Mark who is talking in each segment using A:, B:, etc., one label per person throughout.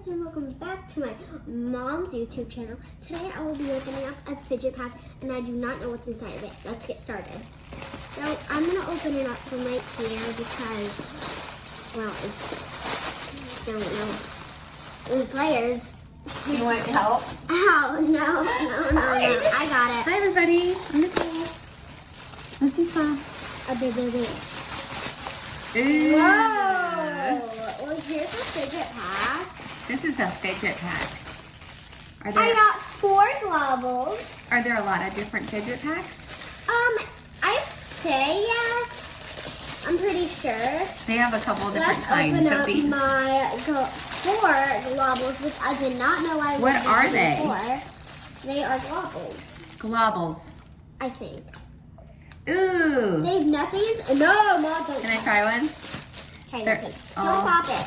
A: guys, and welcome back to my mom's YouTube channel. Today I will be opening up a fidget pack, and I do not know what's inside of it. Let's get started. So I'm going to open it up from right here because, well, I don't know. There's layers.
B: You want help?
A: Ow, no. I got it.
B: Hi everybody, I'm Nicole. This is Mom.
A: A baby.
B: Ooh.
A: Whoa! Well, here's a fidget pack.
B: This is a fidget pack.
A: I got 4 globbles.
B: Are there a lot of different fidget packs?
A: I'd say yes. I'm pretty sure.
B: They have a couple of different
A: Let's
B: kinds.
A: open
B: So
A: up
B: these.
A: my 4 globbles, which I did not know I was
B: What are they?
A: before. They are globbles,
B: Globbles.
A: I think.
B: Ooh.
A: They have nothing. No, Mom, don't.
B: Can I try one?
A: Okay,
B: They're-
A: don't
B: oh.
A: pop it.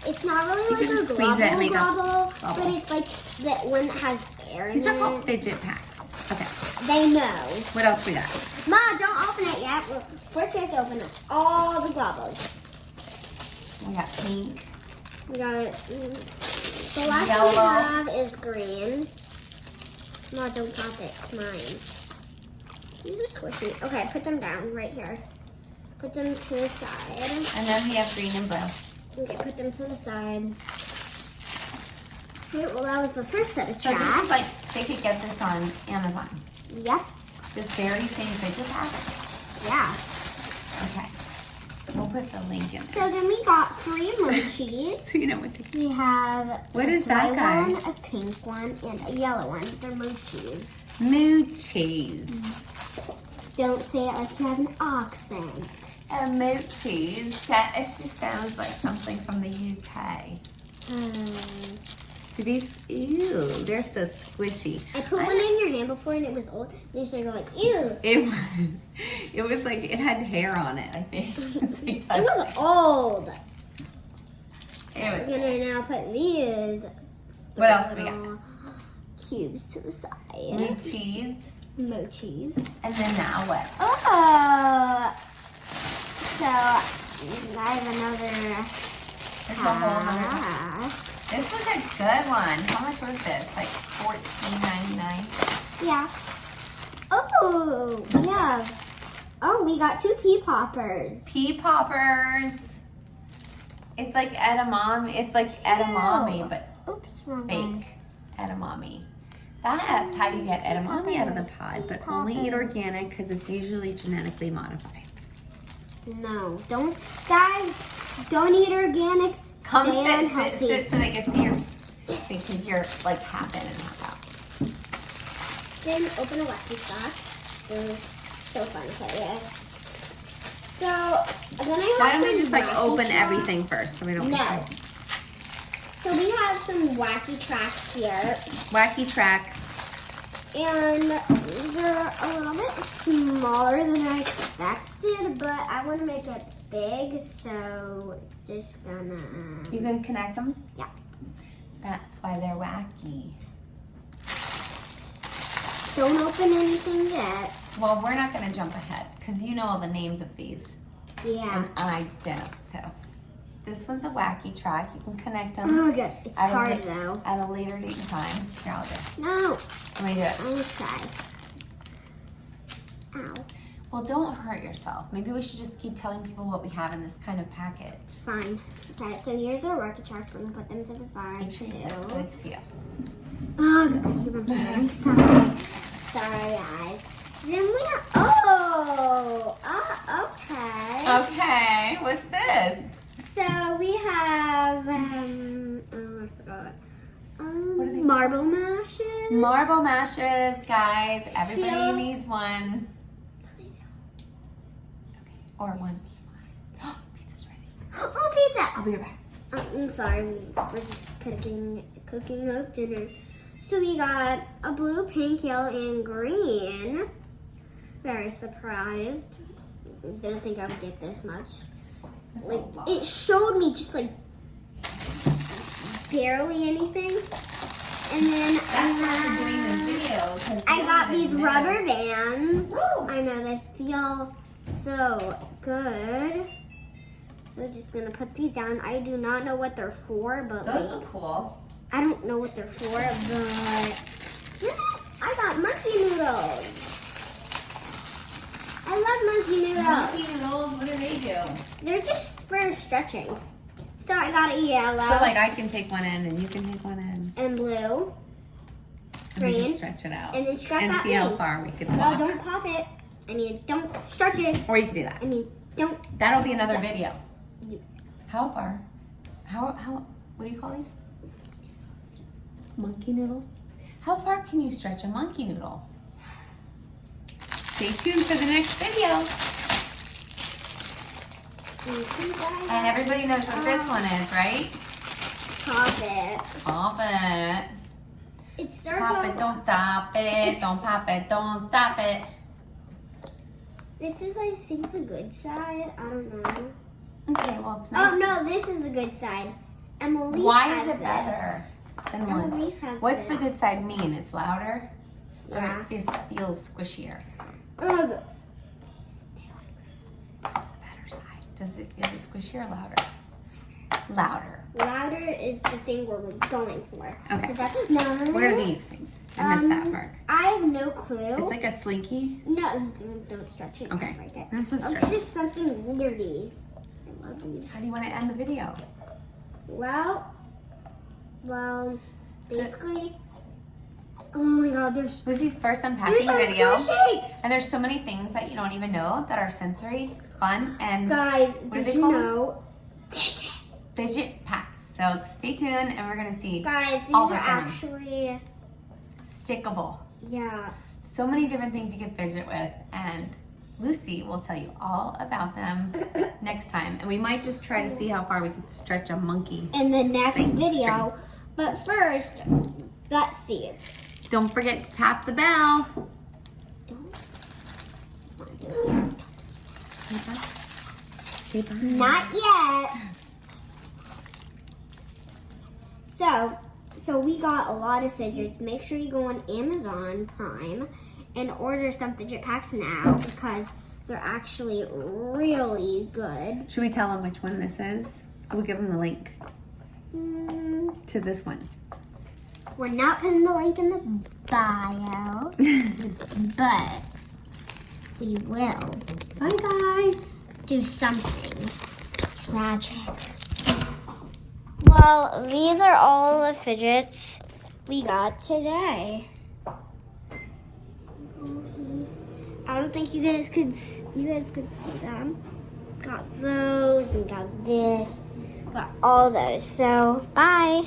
A: It's not really
B: You
A: like
B: can
A: a
B: just squeeze it and make a
A: globble, but
B: bubble.
A: it's like that one that has air in
B: These
A: it.
B: are called fidget packs. Okay.
A: They know.
B: What else we got?
A: Mom, don't open it yet. First, we have to open up all the globbles.
B: We got pink.
A: We got the last
B: Yellow.
A: one we have is green. No, don't pop it. It's mine. These are squishy. Okay, put them down right here. Put them to the side.
B: And then we have green and blue.
A: Okay, put them to the side. Okay, well that was the first set of
B: So this
A: tracks.
B: is like, they could get this on Amazon.
A: Yep.
B: This very same fidget pack.
A: Yeah.
B: Okay. We'll put the link in.
A: So then we got 3 mochis.
B: So you know what to
A: We have
B: What
A: a
B: is that
A: white
B: guy?
A: one, a pink one, and a yellow one. They're mochis.
B: Moochies.
A: Don't say it like you have an accent.
B: Moochies. That it just sounds like something from the UK. So these, ew, they're so squishy.
A: I put one in your hand before and it was old. And you started going, ew.
B: It was like, it had hair on it, I think.
A: It was old.
B: It
A: We're
B: was,
A: gonna now put these.
B: What else we got?
A: little Cubes to the side.
B: Moochies.
A: Mochis.
B: And then now what?
A: Oh. So I have another.
B: There's a whole nother one.
A: pack.
B: This was a good one. How much was this? Like $14.99?
A: Yeah. Oh, yeah. Oh, we got 2 pea poppers.
B: Pea poppers. It's like edamame. It's like edamame, but
A: Oops, wrong one.
B: fake edamame. That's how you get edamame out of the pod, but only eat organic because it's usually genetically modified.
A: No, don't, guys, don't eat organic.
B: Come
A: Stay
B: sit
A: unhealthy.
B: so they can see your, because you're like half in and half out.
A: Then open a wacky box. It was so fun to play with. So then I have
B: Why don't we
A: some
B: just like
A: wacky
B: open
A: tracks.
B: everything first so we don't
A: No. So we have some wacky tracks here.
B: Wacky tracks.
A: And they're a little bit smaller than I expected, but I want to make it big, so just gonna...
B: You can connect them?
A: Yeah.
B: That's why they're wacky.
A: Don't open anything yet.
B: Well, we're not going to jump ahead because you know all the names of these.
A: Yeah.
B: And I don't. So this one's a wacky track. You can connect them
A: Oh, good. It's
B: At a
A: hard,
B: lit-
A: though.
B: at a later date and time. Here, I'll do it.
A: No.
B: Let me do it.
A: I'm gonna try. Ow.
B: Well, don't hurt yourself. Maybe we should just keep telling people what we have in this kind of package.
A: Fine. Okay, so here's our wacky tracks. We're gonna put them to the side,
B: Make sure you sit so they can see it.
A: Oh, God. I'm sorry. Sorry, guys. Then we have... Oh! Okay.
B: Okay, what's this?
A: So we have, oh, I forgot.
B: What are they?
A: Marble mashes.
B: Marble mashes, guys. Everybody
A: Feel-
B: needs one. Okay, or one. Pizza's ready.
A: Oh, pizza!
B: I'll be right back.
A: I'm sorry, we're just cooking up dinner. So we got a blue, pink, yellow, and green. Very surprised. Didn't think I would get this much.
B: That's
A: Like,
B: a lot.
A: it showed me just like barely anything. And then
B: That's why we're doing the video. 'cause we
A: I
B: don't
A: got
B: even
A: these
B: know.
A: rubber bands.
B: Woo!
A: I know, they feel so good. we're just gonna put these down. I do not know what they're for, but
B: Those look cool.
A: I don't know what they're for, but I got monkey noodles. I love monkey noodles.
B: Monkey noodles, what do they do?
A: They're just for stretching. So I got a yellow.
B: So like I can take one end and you can take one end.
A: And blue.
B: And we can
A: Green.
B: stretch it out.
A: And then she got
B: and
A: that
B: see how
A: pink.
B: far we can
A: No,
B: walk.
A: don't pop it. I mean, don't stretch it.
B: Or you can do that.
A: I mean, don't.
B: That'll be another video.
A: You-
B: How far? How, what do you call these? Monkey noodles? How far can you stretch a monkey noodle? Stay tuned for the next video. And everybody knows what this one is, right?
A: Pop it.
B: Pop it.
A: It starts
B: Pop
A: off.
B: it, don't stop it. Don't pop it, don't stop it.
A: This is, I think, the good side. I don't know.
B: Okay, well it's nice.
A: Oh no, this is the good side. Emily
B: Why
A: has
B: is it better than one?
A: Emily's has
B: What's the
A: this.
B: good side mean? It's louder?
A: Yeah.
B: Or it feels squishier?
A: Ugh.
B: What's the better side? Is it squishier or louder? Louder.
A: Louder is the thing where we're going for.
B: Okay.
A: 'Cause no.
B: What are these things? I missed that part.
A: I have no clue.
B: It's like a slinky.
A: No, don't stretch it.
B: Okay.
A: Right there.
B: That's what's
A: It's
B: stretch.
A: just something weirdy. I love these.
B: How do you want to end the video?
A: Well, basically. Oh my God, there's
B: Lucy's first unpacking
A: a
B: video.
A: squishy.
B: And there's so many things that you don't even know that are sensory, fun, and
A: Guys,
B: are
A: did
B: they
A: you
B: called?
A: know? Fidget.
B: fidget packs. So stay tuned and we're going to see
A: Guys, these
B: all
A: are
B: the time.
A: actually,
B: Stickable.
A: yeah.
B: So many different things you can fidget with, and Lucy will tell you all about them next time. And we might just try to see how far we can stretch a monkey.
A: In the next
B: Thanks,
A: video. But first, let's see.
B: Don't forget to tap the bell.
A: Not yet. So we got a lot of fidgets. Make sure you go on Amazon Prime and order some fidget packs now because they're actually really good.
B: Should we tell them which one this is? We'll give them the link to this one.
A: We're not putting the link in the bio, but we will
B: Bye, guys.
A: do something tragic. Well, these are all the fidgets we got today. I don't think you guys could see them. Got those and got this. Got all those. So, bye.